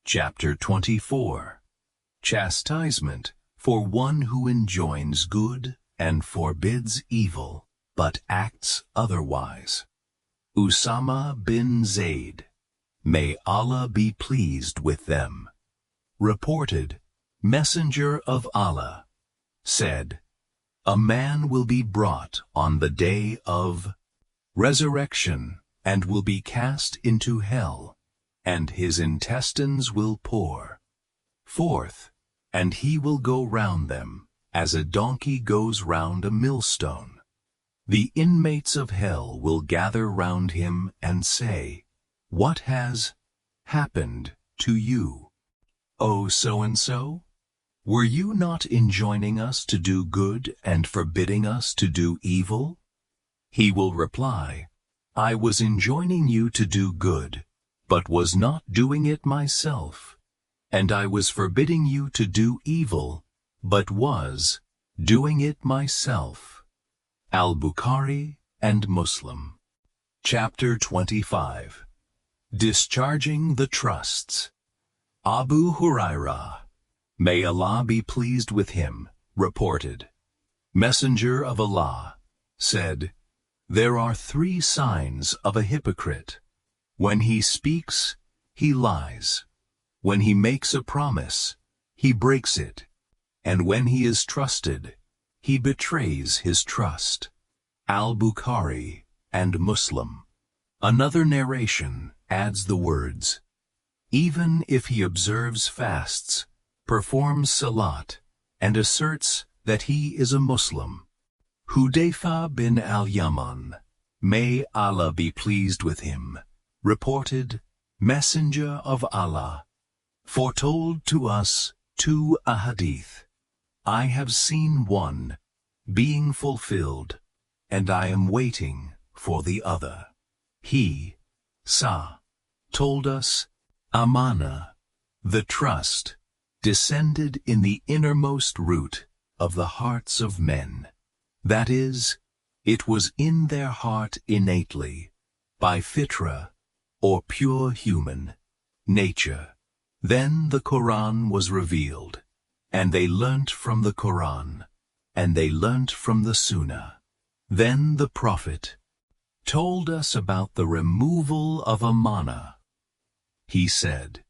Chapter 24. Chastisement for one who enjoins good and forbids evil, but acts otherwise. Usama bin Zayd, may Allah be pleased with them, reported, Messenger of Allah, said, a man will be brought on the day of resurrection and will be cast into hell, and his intestines will pour forth, and he will go round them, as a donkey goes round a millstone. The inmates of hell will gather round him and say, what has happened to you, O so-and-so? Were you not enjoining us to do good and forbidding us to do evil? He will reply, I was enjoining you to do good, but was not doing it myself, and I was forbidding you to do evil, but was doing it myself. Al-Bukhari and Muslim. Chapter 25. Discharging the Trusts. Abu Hurairah, may Allah be pleased with him, reported, Messenger of Allah, said, there are 3 signs of a hypocrite. When he speaks, he lies. When he makes a promise, he breaks it. And when he is trusted, he betrays his trust. Al-Bukhari and Muslim. Another narration adds the words, even if he observes fasts, performs salat, and asserts that he is a Muslim. Hudayfa bin al-Yaman, may Allah be pleased with him, reported, Messenger of Allah, foretold to us 2 ahadith. I have seen one being fulfilled, and I am waiting for the other. He, told us, amana, the trust, descended in the innermost root of the hearts of men. That is, it was in their heart innately, by fitra, or pure human nature. Then the Quran was revealed, and they learnt from the Quran, and they learnt from the Sunnah. Then the Prophet told us about the removal of amana. He said,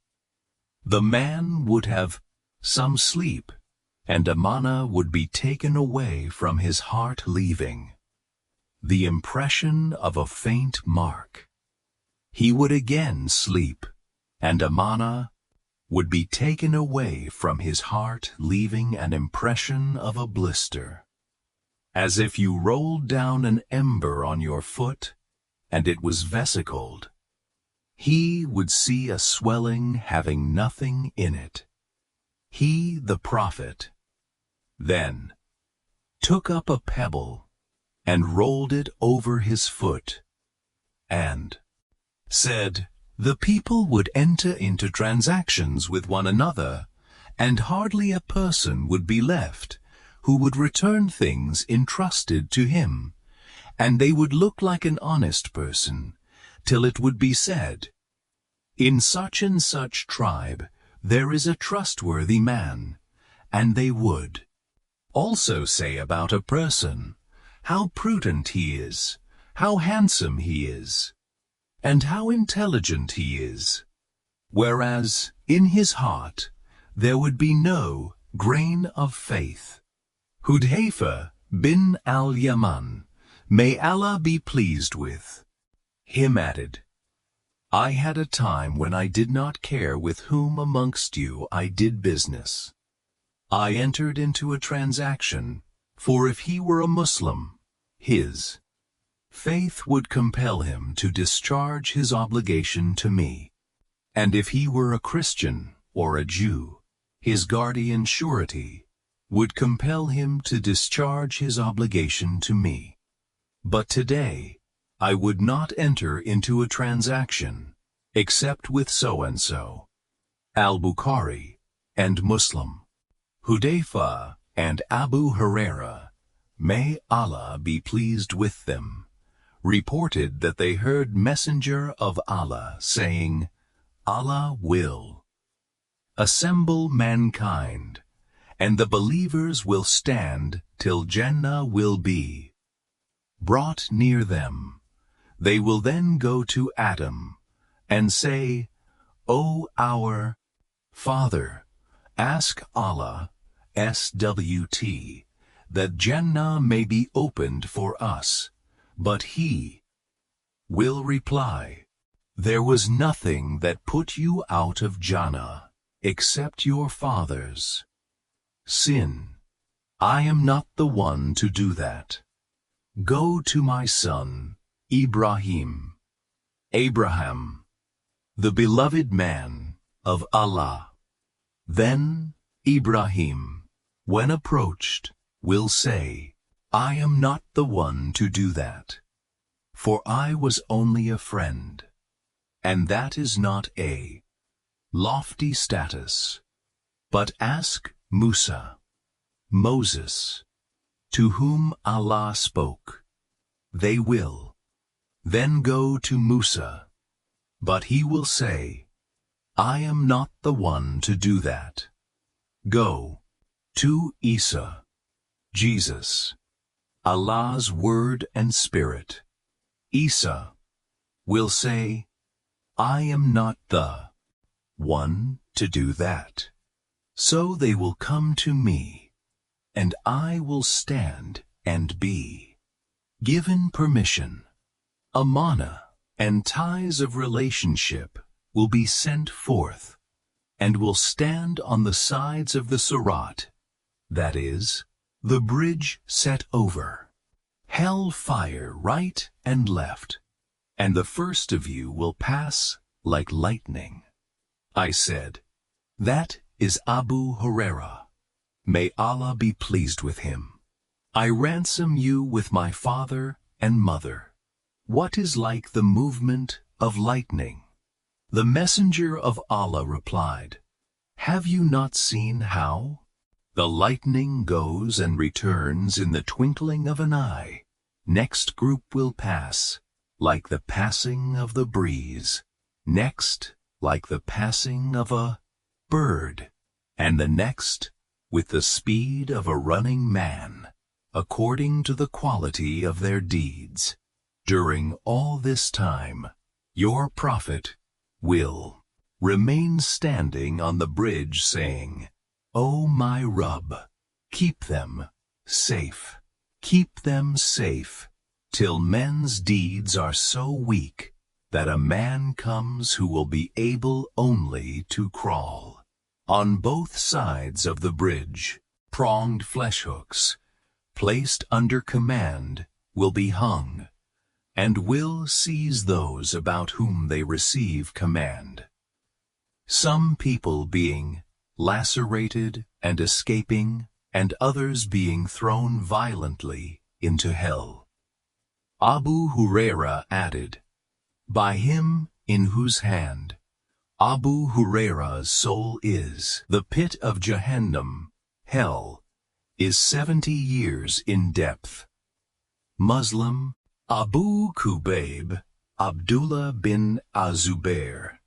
the man would have some sleep, and amana would be taken away from his heart, leaving the impression of a faint mark. He would again sleep, and amana would be taken away from his heart, leaving an impression of a blister, as if you rolled down an ember on your foot, and it was vesicled. He would see a swelling having nothing in it. He, the Prophet, then took up a pebble and rolled it over his foot, and said, the people would enter into transactions with one another, and hardly a person would be left who would return things entrusted to him, and they would look like an honest person, till it would be said, in such and such tribe there is a trustworthy man, and they would also say about a person, how prudent he is, how handsome he is, and how intelligent he is, whereas in his heart there would be no grain of faith. Hudayfa bin al-Yaman, may Allah be pleased with him, added, I had a time when I did not care with whom amongst you I did business. I entered into a transaction, for if he were a Muslim, his faith would compel him to discharge his obligation to me, and if he were a Christian or a Jew, his guardian surety would compel him to discharge his obligation to me. But today I would not enter into a transaction, except with so-and-so. Al-Bukhari and Muslim. Hudayfa and Abu Hurairah, may Allah be pleased with them, reported that they heard Messenger of Allah saying, Allah will Assemble mankind, and the believers will stand till Jannah will be brought near them. They will then go to Adam and say, O our Father, ask Allah, SWT, that Jannah may be opened for us. But he will reply, there was nothing that put you out of Jannah, except your fathers' sin. I am not the one to do that. Go to my son, Abraham, the beloved man of Allah. Then Ibrahim, when approached, will say, I am not the one to do that, for I was only a friend, and that is not a lofty status. But ask Musa, Moses, to whom Allah spoke. They will then go to Musa, but he will say, I am not the one to do that. Go to Isa, Jesus, Allah's word and spirit. Isa will say, I am not the one to do that. So they will come to me, and I will stand and be given permission. Amana and ties of relationship will be sent forth, and will stand on the sides of the Sirat, that is, the bridge set over hell fire right and left, and the first of you will pass like lightning. I said, that is Abu Hurairah. May Allah be pleased with him. I ransom you with my father and mother. What is like the movement of lightning? The messenger of Allah replied, have you not seen how the lightning goes and returns in the twinkling of an eye? Next group will pass, like the passing of the breeze. Next, like the passing of a bird. And the next, with the speed of a running man, according to the quality of their deeds. During all this time, your prophet will remain standing on the bridge saying, O my Rabb, keep them safe, till men's deeds are so weak that a man comes who will be able only to crawl. On both sides of the bridge, pronged flesh hooks, placed under command, will be hung, and will seize those about whom they receive command. Some people being lacerated and escaping, and others being thrown violently into hell. Abu Hurairah added, by him in whose hand Abu Hurairah's soul is, the pit of Jahannam, hell, is 70 years in depth. Muslim, Abu Kubayb, Abdullah bin Az-Zubair,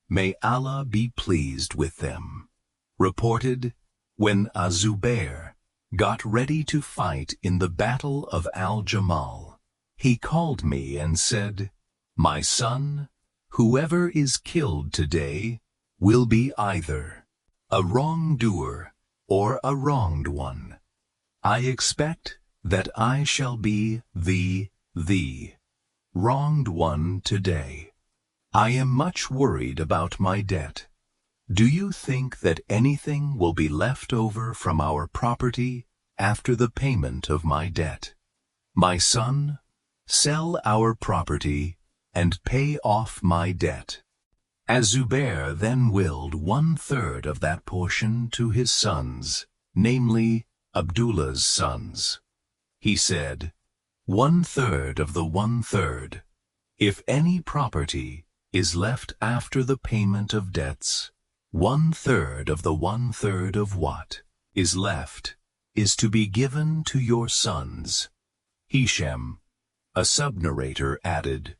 may Allah be pleased with them, reported, when Az-Zubair got ready to fight in the battle of Al-Jamal, he called me and said, my son, whoever is killed today will be either a wrongdoer or a wronged one. I expect that I shall be the wronged one today. I am much worried about my debt. Do you think that anything will be left over from our property after the payment of my debt? My son, sell our property and pay off my debt. Az-Zubair then willed 1/3 of that portion to his sons, namely Abdullah's sons. He said, 1/3 of the 1/3. If any property is left after the payment of debts, 1/3 of the 1/3 of what is left is to be given to your sons. Hisham, a sub-narrator, added,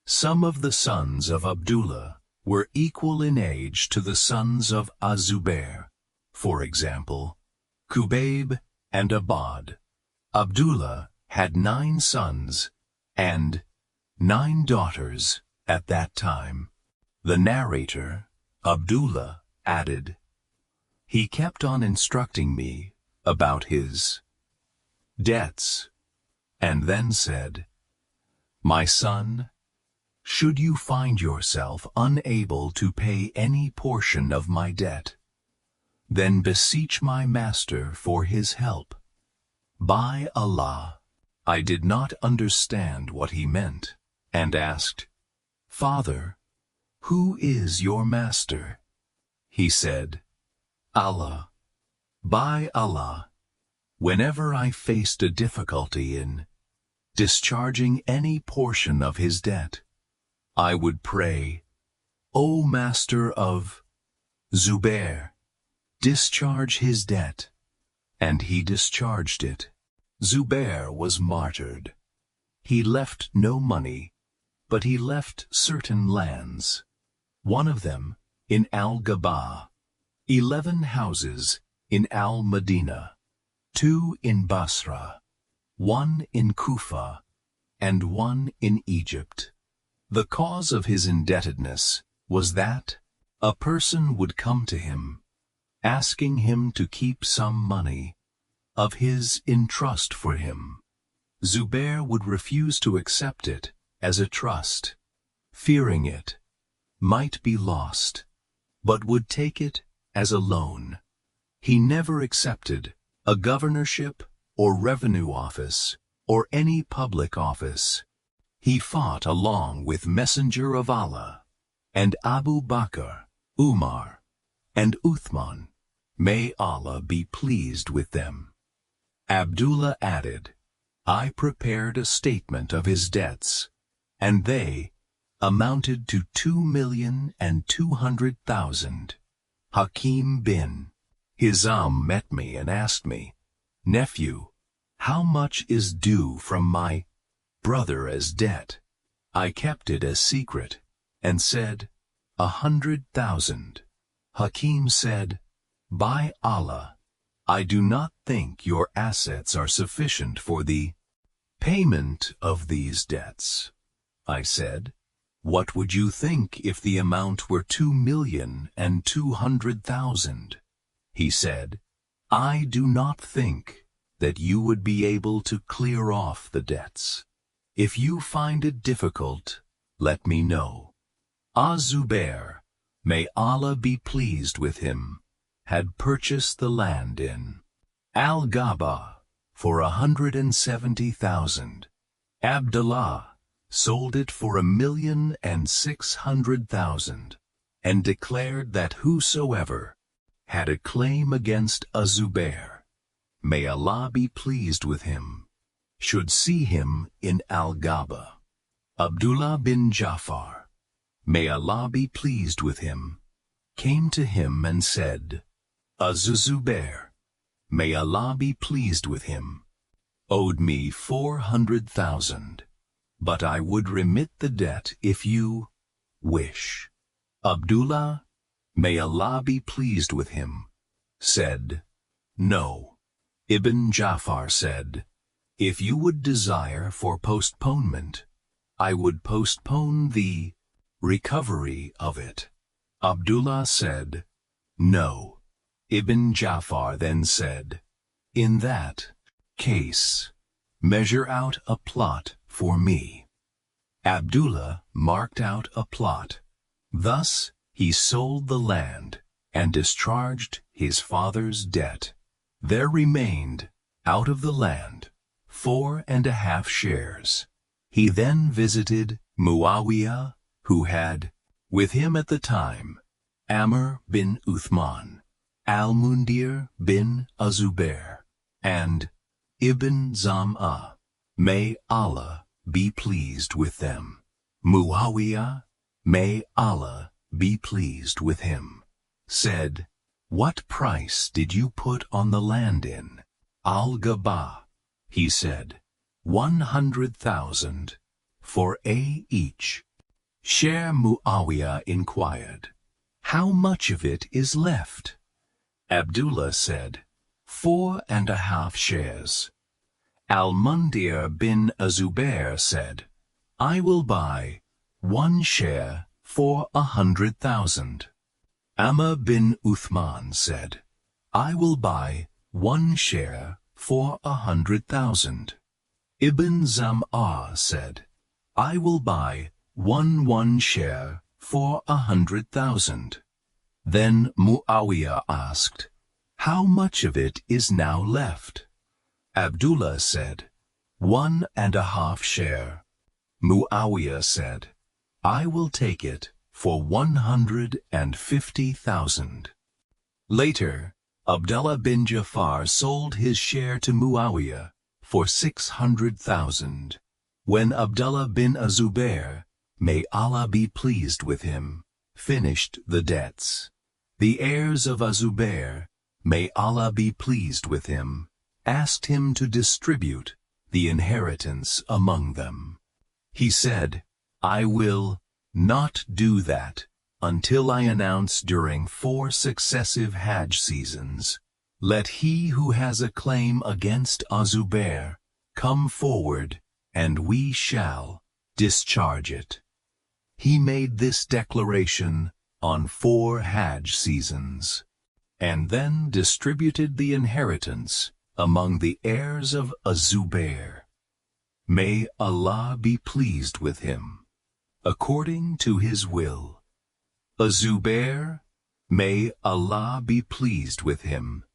some of the sons of Abdullah were equal in age to the sons of Az-Zubair, for example, Kubayb and Abad. Abdullah had 9 sons and 9 daughters at that time. The narrator, Abdullah, added, "He kept on instructing me about his debts, and then said, 'My son, should you find yourself unable to pay any portion of my debt, then beseech my master for his help.' By Allah, I did not understand what he meant, and asked, 'Father, who is your master?' He said, 'Allah.' By Allah, whenever I faced a difficulty in discharging any portion of his debt, I would pray, 'O master of Zubair, discharge his debt,' and he discharged it. Zubair was martyred. He left no money, but he left certain lands. One of them in Al-Gaba, 11 houses in Al-Madinah, 2 in Basra, 1 in Kufa, and 1 in Egypt. The cause of his indebtedness was that a person would come to him, asking him to keep some money of his in trust for him. Zubair would refuse to accept it as a trust, fearing it might be lost, but would take it as a loan. He never accepted a governorship or revenue office or any public office. He fought along with Messenger of Allah and Abu Bakr, Umar, and Uthman. May Allah be pleased with them. Abdullah added, I prepared a statement of his debts, and they amounted to 2,200,000. Hakim bin Hizam met me and asked me, Nephew, how much is due from my brother as debt? I kept it as secret and said, 100,000. Hakim said, By Allah, I do not think your assets are sufficient for the payment of these debts. I said, What would you think if the amount were 2,200,000? He said, I do not think that you would be able to clear off the debts. If you find it difficult, let me know. Az-Zubair, may Allah be pleased with him, had purchased the land in Al-Gaba for 170,000. Abdullah sold it for 1,600,000 and declared that whosoever had a claim against Az-Zubair, may Allah be pleased with him, should see him in Al-Gaba. Abdullah bin Ja'far, may Allah be pleased with him, came to him and said, Az-Zubair, may Allah be pleased with him, owed me 400,000, but I would remit the debt if you wish. Abdullah, may Allah be pleased with him, said, No. Ibn Ja'far said, If you would desire for postponement, I would postpone the recovery of it. Abdullah said, No. Ibn Ja'far then said, In that case, measure out a plot for me. Abdullah marked out a plot. Thus he sold the land and discharged his father's debt. There remained, out of the land, 4.5 shares. He then visited Muawiyah, who had, with him at the time, Amr bin Uthman, Al-Mundir bin Az-Zubair, and Ibn Zam'ah. May Allah be pleased with them. Muawiyah, may Allah be pleased with him, said, What price did you put on the land in Al-Gaba? He said, 100,000 for each. Share Muawiyah inquired, "How much of it is left?" Abdullah said, 4.5 shares. Al-Mundir bin Azubair said, "I will buy 1 share for 100,000. Amr bin Uthman said, "I will buy 1 share for 100,000. Ibn Zam'ah said, "I will buy 1 share for 100,000. Then Muawiyah asked, "How much of it is now left?" Abdullah said, 1.5 share. Muawiyah said, "I will take it for 150,000. Later, Abdullah bin Jafar sold his share to Muawiyah for 600,000. When Abdullah bin Azubair, may Allah be pleased with him, finished the debts, the heirs of Azubair, may Allah be pleased with him, asked him to distribute the inheritance among them. He said, "I will not do that until I announce during 4 successive Hajj seasons, 'Let he who has a claim against Azubair come forward, and we shall discharge it.'" He made this declaration on 4 Hajj seasons, and then distributed the inheritance among the heirs of Azubair. May Allah be pleased with him, according to his will. Azubair, may Allah be pleased with him,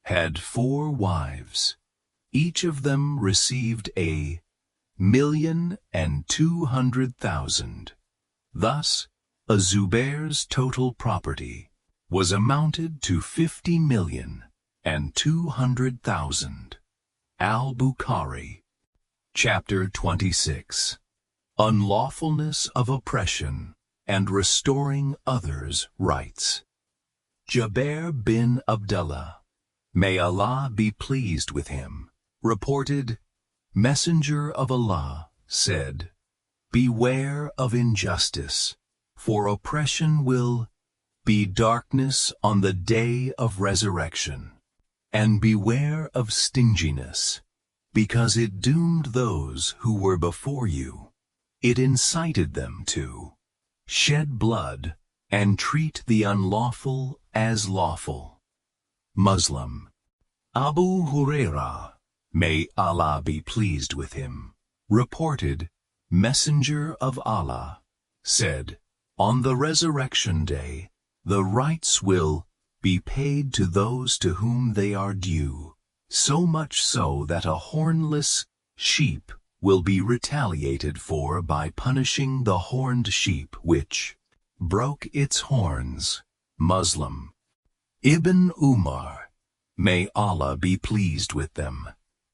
had 4 wives. Each of them received 1,200,000. Thus, Azubair's total property was amounted to 50,200,000. Al-Bukhari. Chapter 26. Unlawfulness of oppression and restoring others' rights. Jaber bin Abdullah, may Allah be pleased with him, reported, Messenger of Allah said, "Beware of injustice, for oppression will be darkness on the day of resurrection. And beware of stinginess, because it doomed those who were before you. It incited them to shed blood and treat the unlawful as lawful." Muslim. Abu Hurairah, may Allah be pleased with him, reported, Messenger of Allah said, "On the resurrection day, the rights will be paid to those to whom they are due, so much so that a hornless sheep will be retaliated for by punishing the horned sheep which broke its horns." Muslim. Ibn Umar, may Allah be pleased with them,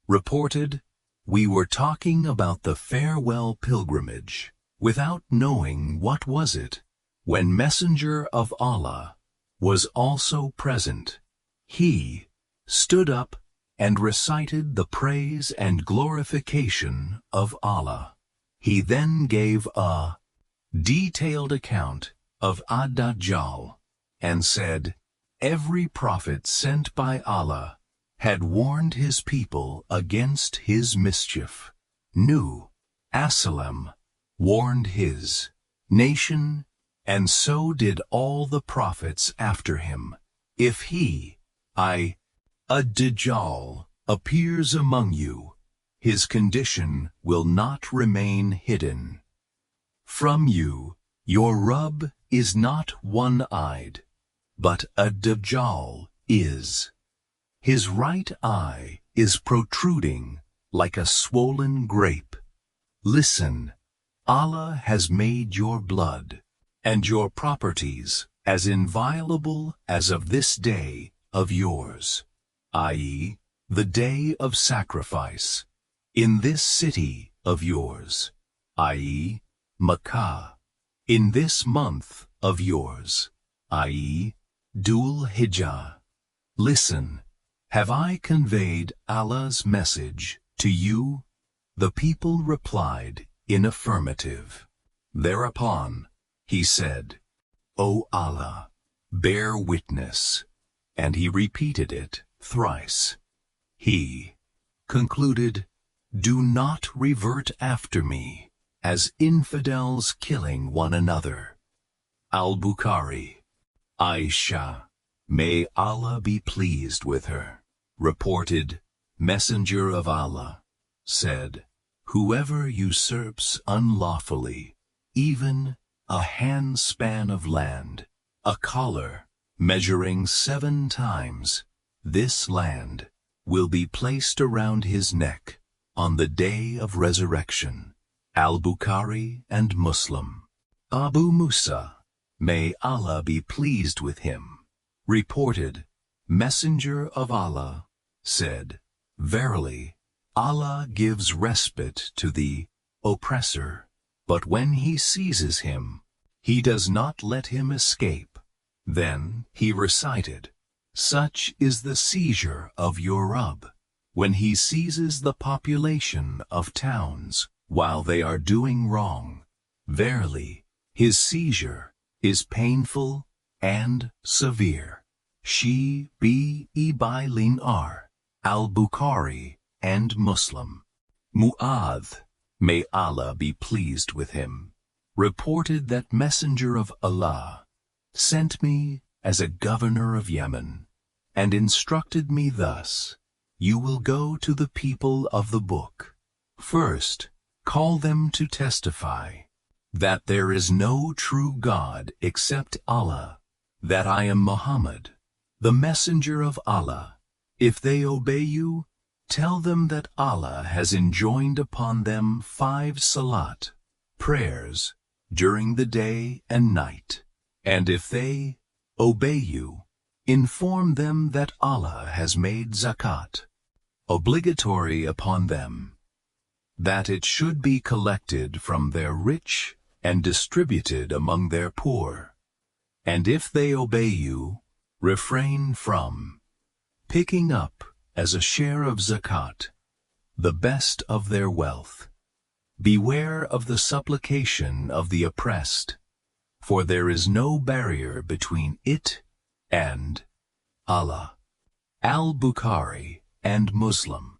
reported, "We were talking about the farewell pilgrimage, without knowing what was it, when Messenger of Allah was also present. He stood up and recited the praise and glorification of Allah. He then gave a detailed account of ad-Dajjal and said, "Every prophet sent by Allah had warned his people against his mischief. Nuh, as-Salam, warned his nation, and so did all the prophets after him. If he, ad-Dajjal, appears among you, his condition will not remain hidden. From you, your Rabb is not one-eyed, but ad-Dajjal is. His right eye is protruding like a swollen grape. Listen, Allah has made your blood and your properties as inviolable as of this day of yours, i.e., the day of sacrifice, in this city of yours, i.e., Makkah, in this month of yours, i.e., Dhul Hijjah. Listen, have I conveyed Allah's message to you?" The people replied in affirmative. Thereupon, he said, O Allah, bear witness, and he repeated it thrice. He concluded, Do not revert after me, as infidels killing one another. Al-Bukhari. Aisha, may Allah be pleased with her, reported, Messenger of Allah, said, Whoever usurps unlawfully, even a handspan of land, a collar measuring 7 times this land, will be placed around his neck on the day of resurrection. Al-Bukhari and Muslim. Abu Musa, may Allah be pleased with him, reported, Messenger of Allah, said, Verily, Allah gives respite to the oppressor, but when he seizes him, he does not let him escape. Then he recited, Such is the seizure of your Rabb, when he seizes the population of towns while they are doing wrong. Verily, his seizure is painful and severe. She be Ibailin R. Al-Bukhari and Muslim. Mu'adh, may Allah be pleased with him, reported that Messenger of Allah sent me as a governor of Yemen, and instructed me thus, You will go to the people of the book. First, call them to testify that there is no true God except Allah, that I am Muhammad, the messenger of Allah. If they obey you, tell them that Allah has enjoined upon them 5 salat, prayers, during the day and night. And if they obey you, inform them that Allah has made zakat obligatory upon them, that it should be collected from their rich and distributed among their poor. And if they obey you, refrain from picking up as a share of zakat the best of their wealth. Beware of the supplication of the oppressed, for there is no barrier between it and Allah. Al-Bukhari and Muslim.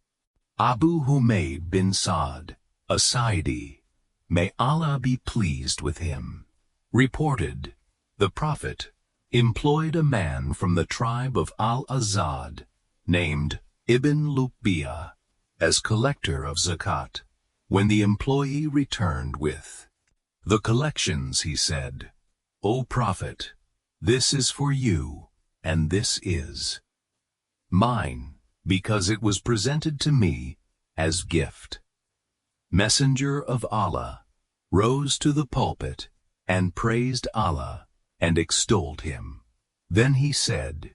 Abu Humayd bin Sa'd, as-Sa'idi, may Allah be pleased with him, reported, the Prophet employed a man from the tribe of Al-Azad, named Ibn Lubiyah, as collector of zakat. When the employee returned with the collections, he said, O Prophet, this is for you, and this is mine, because it was presented to me as gift. Messenger of Allah rose to the pulpit and praised Allah and extolled him. Then he said,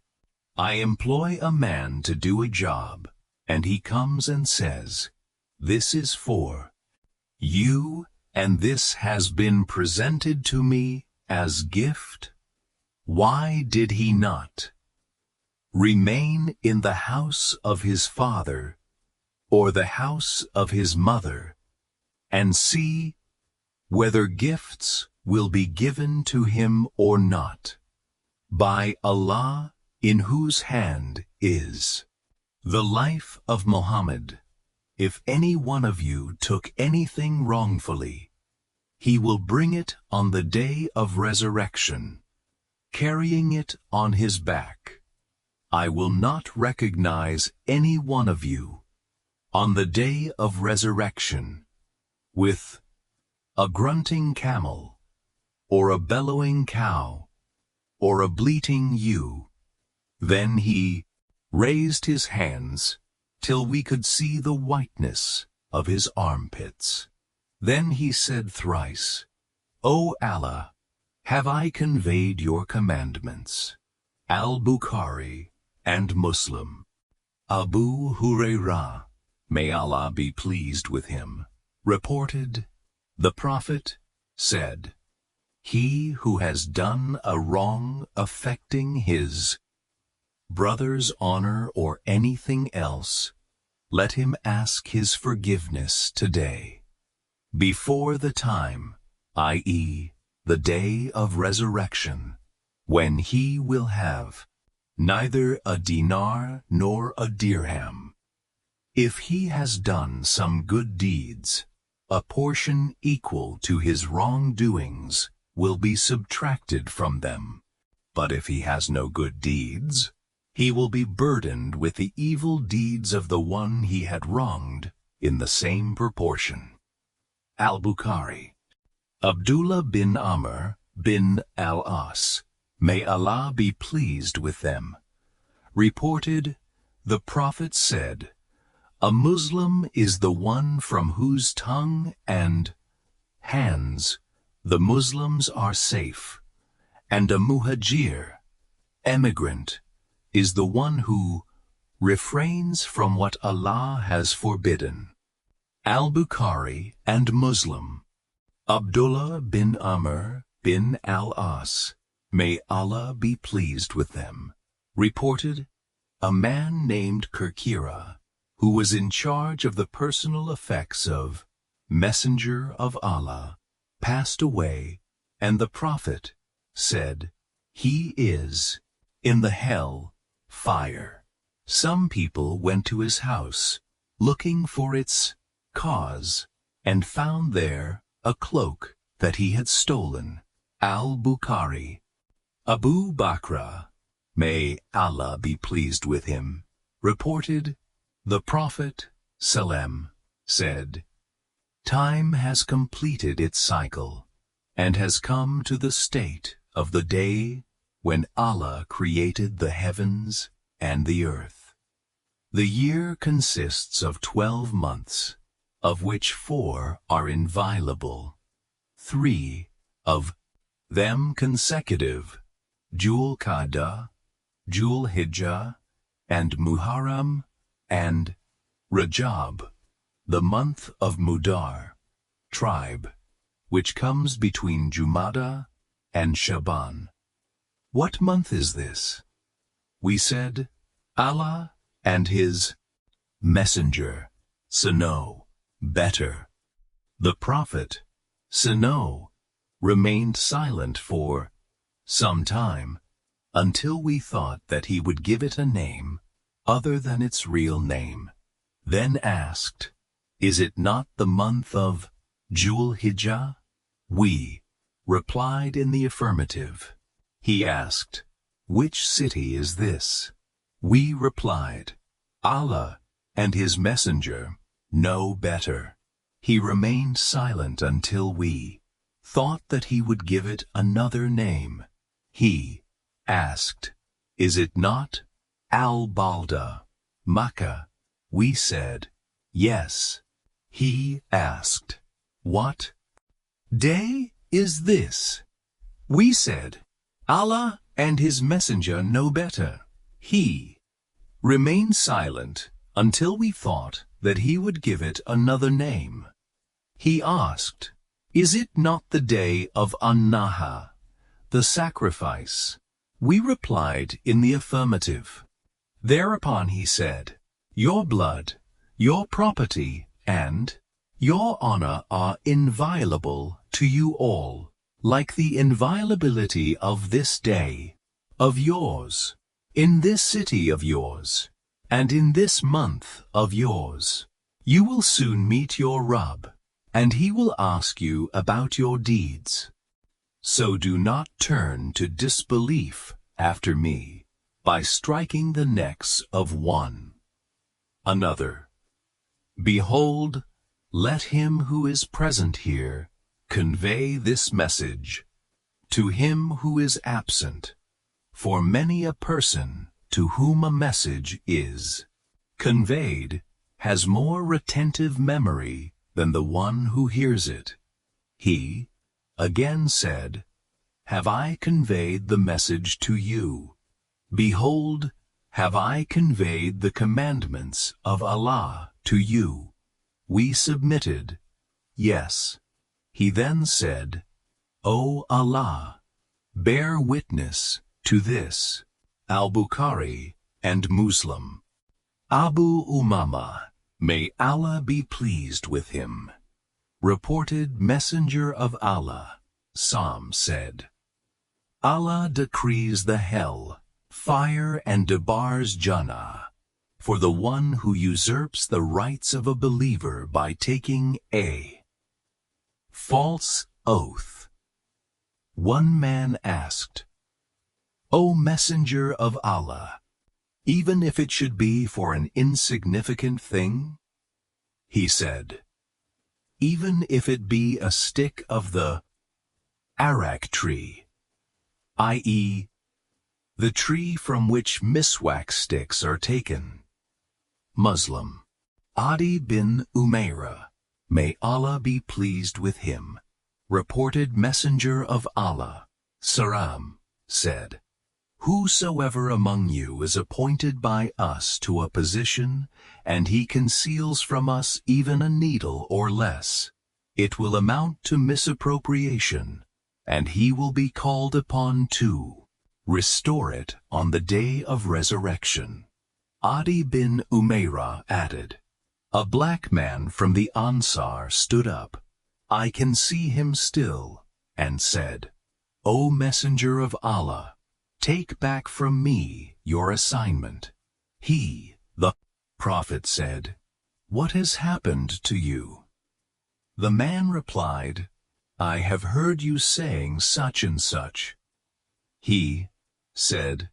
I employ a man to do a job, and he comes and says, This is for you, and this has been presented to me as gift. Why did he not remain in the house of his father or the house of his mother and see whether gifts will be given to him or not? By Allah, in whose hand is the life of Muhammad, if any one of you took anything wrongfully, he will bring it on the day of resurrection, carrying it on his back. I will not recognize any one of you on the day of resurrection with a grunting camel, or a bellowing cow, or a bleating ewe. Then he raised his hands till we could see the whiteness of his armpits. Then he said thrice, O Allah, have I conveyed your commandments? Al-Bukhari and Muslim. Abu Hurairah, may Allah be pleased with him, reported, the Prophet said, He who has done a wrong affecting his brother's honor or anything else, let him ask his forgiveness today, before the time i.e., the day of resurrection, when he will have neither a dinar nor a dirham. If he has done some good deeds, a portion equal to his wrongdoings will be subtracted from them. But if he has no good deeds, he will be burdened with the evil deeds of the one he had wronged in the same proportion. Al-Bukhari. Abdullah bin Amr bin al-As, may Allah be pleased with them, reported, the Prophet said, a Muslim is the one from whose tongue and hands the Muslims are safe, and a muhajir, emigrant, is the one who refrains from what Allah has forbidden. Al-Bukhari and Muslim. Abdullah bin Amr bin al-As, may Allah be pleased with them, reported, a man named Kirkira, who was in charge of the personal effects of Messenger of Allah, passed away, and the Prophet said, he is in the hell fire. Some people went to his house, looking for its cause, and found there a cloak that he had stolen. Al-Bukhari. Abu Bakr, may Allah be pleased with him, reported, the Prophet ﷺ said, time has completed its cycle, and has come to the state of the day when Allah created the heavens and the earth. The year consists of 12 months, of which 4 are inviolable, 3 of them consecutive, Jul-Qa'dah, Jul-Hijjah, and Muharram, and Rajab, the month of Mudar, tribe, which comes between Jumada and Shaban. What month is this? We said, Allah and his messenger know better. The Prophet know remained silent for some time, until we thought that he would give it a name other than its real name, then asked, is it not the month of Jul-Hijjah? We replied in the affirmative. He asked, which city is this? We replied, Allah and his messenger know better. He remained silent until we thought that he would give it another name. He asked, is it not Al-Balda, Makkah? We said, yes. He asked, what day is this? We said, Allah and his messenger know better. He remained silent until we thought that he would give it another name. He asked, is it not the day of an-Naha, the sacrifice? We replied in the affirmative. Thereupon he said, your blood, your property, and your honor are inviolable to you all, like the inviolability of this day, of yours, in this city of yours, and in this month of yours. You will soon meet your Rabb, and he will ask you about your deeds. So do not turn to disbelief after me by striking the necks of one another. Behold, let him who is present here convey this message to him who is absent, for many a person to whom a message is conveyed has more retentive memory than the one who hears it. He again said, have I conveyed the message to you? Behold, have I conveyed the commandments of Allah to you? We submitted, yes. He then said, O Allah, bear witness to this. Al-Bukhari and Muslim. Abu Umama, may Allah be pleased with him, Reported Messenger of Allah, Psalm said, Allah decrees the hell, fire and debars Jannah, for the one who usurps the rights of a believer by taking a false oath. One man asked, O Messenger of Allah, even if it should be for an insignificant thing? He said, even if it be a stick of the arak tree, i.e., the tree from which miswak sticks are taken. Muslim. Adi bin Umayrah, may Allah be pleased with him, reported Messenger of Allah, Saram, said, Whosoever among you is appointed by us to a position, and he conceals from us even a needle or less, it will amount to misappropriation, and he will be called upon to restore it on the day of resurrection. Adi bin Umayrah added, A black man from the Ansar stood up, I can see him still, and said, O Messenger of Allah, take back from me your assignment. He, the Prophet, said, What has happened to you? The man replied, I have heard you saying such and such. He said,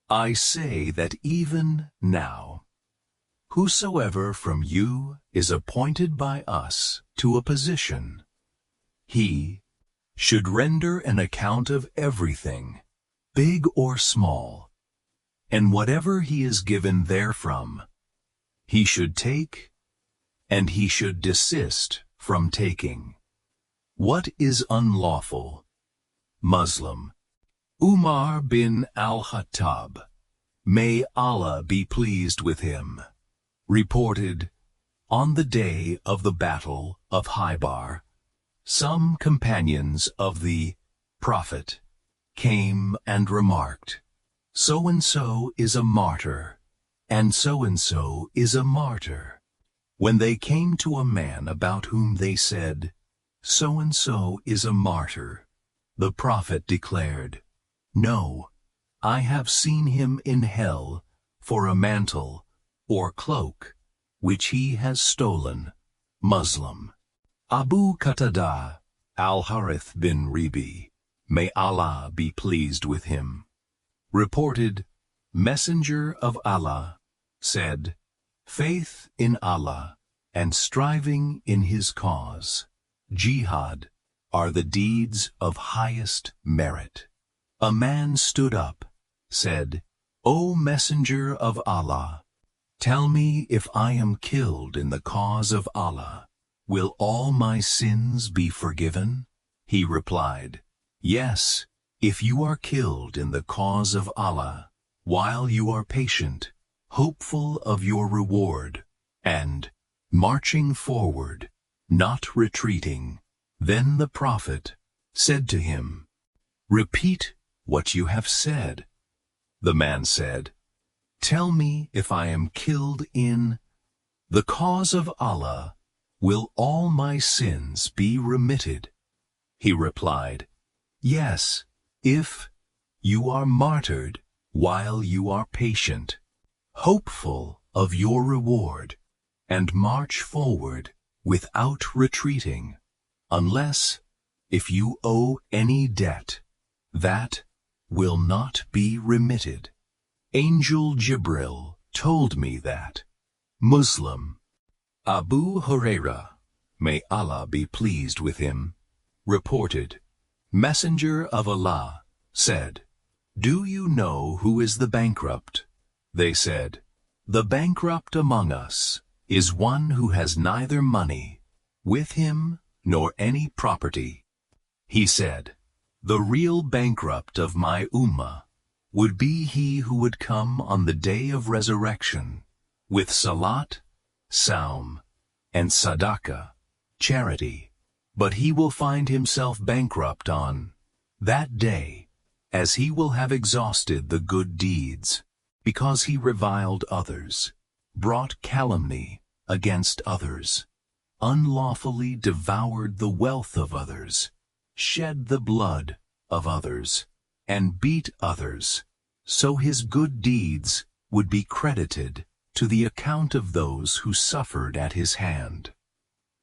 I say that even now, whosoever from you is appointed by us to a position, he should render an account of everything, big or small, and whatever he is given therefrom, he should take, and he should desist from taking. What is unlawful? Muslim. Umar bin al-Khattab, may Allah be pleased with him, reported, on the day of the battle of Khaybar, some companions of the Prophet came and remarked, So-and-so is a martyr, and so-and-so is a martyr. When they came to a man about whom they said, So-and-so is a martyr, the Prophet declared, No, I have seen him in hell for a mantle or cloak which he has stolen. Muslim. Abu Qatada al-Harith bin Ribi, may Allah be pleased with him, reported, Messenger of Allah, said, Faith in Allah and striving in His cause, jihad, are the deeds of highest merit. A man stood up, said, O Messenger of Allah, tell me if I am killed in the cause of Allah, will all my sins be forgiven? He replied, Yes, if you are killed in the cause of Allah, while you are patient, hopeful of your reward, and marching forward, not retreating. Then the Prophet said to him, Repeat what you have said. The man said, Tell me if I am killed in the cause of Allah, will all my sins be remitted? He replied, Yes, if you are martyred while you are patient, hopeful of your reward, and march forward without retreating, unless if you owe any debt, that will not be remitted. Angel Jibril told me that. Muslim. Abu Hurairah, may Allah be pleased with him, reported, Messenger of Allah, said, Do you know who is the bankrupt? They said, The bankrupt among us is one who has neither money with him nor any property. He said, The real bankrupt of my ummah would be he who would come on the day of resurrection with salat, saum, and sadaqah, charity, but he will find himself bankrupt on that day, as he will have exhausted the good deeds, because he reviled others, brought calumny against others, unlawfully devoured the wealth of others, shed the blood of others, and beat others, so his good deeds would be credited to the account of those who suffered at his hand.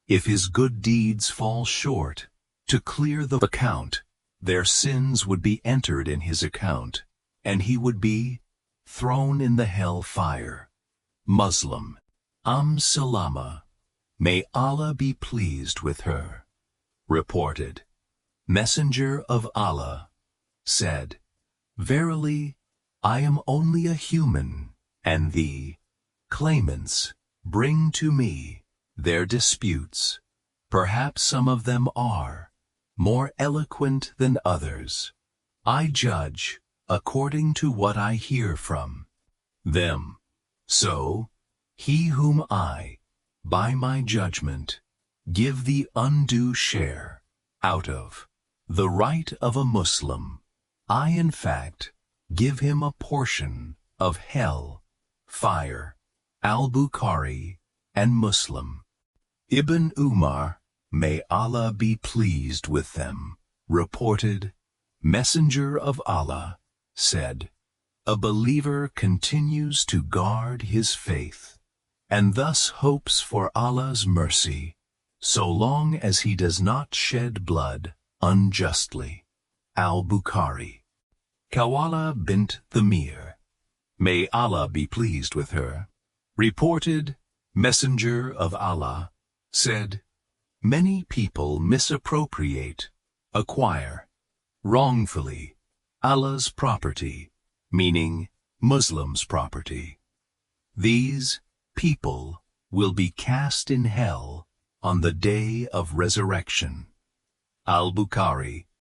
If his good deeds fall short, to clear the account, their sins would be entered in his account, and he would be thrown in the hell fire. Muslim. Salama, may Allah be pleased with her, reported, Messenger of Allah said, Verily, I am only a human, and the claimants bring to me their disputes. Perhaps some of them are more eloquent than others. I judge according to what I hear from them. So, he whom I, by my judgment, give the undue share out of the right of a Muslim, I in fact give him a portion of hell fire. Al-Bukhari and Muslim. Ibn Umar, may Allah be pleased with them, reported, Messenger of Allah said, a believer continues to guard his faith, and thus hopes for Allah's mercy, so long as he does not shed blood unjustly. Al-Bukhari. Kawala bint Thamir, may Allah be pleased with her, reported, Messenger of Allah said, many people misappropriate, acquire, wrongfully, Allah's property, meaning Muslims' property. These people will be cast in hell on the day of resurrection. Al-Bukhari.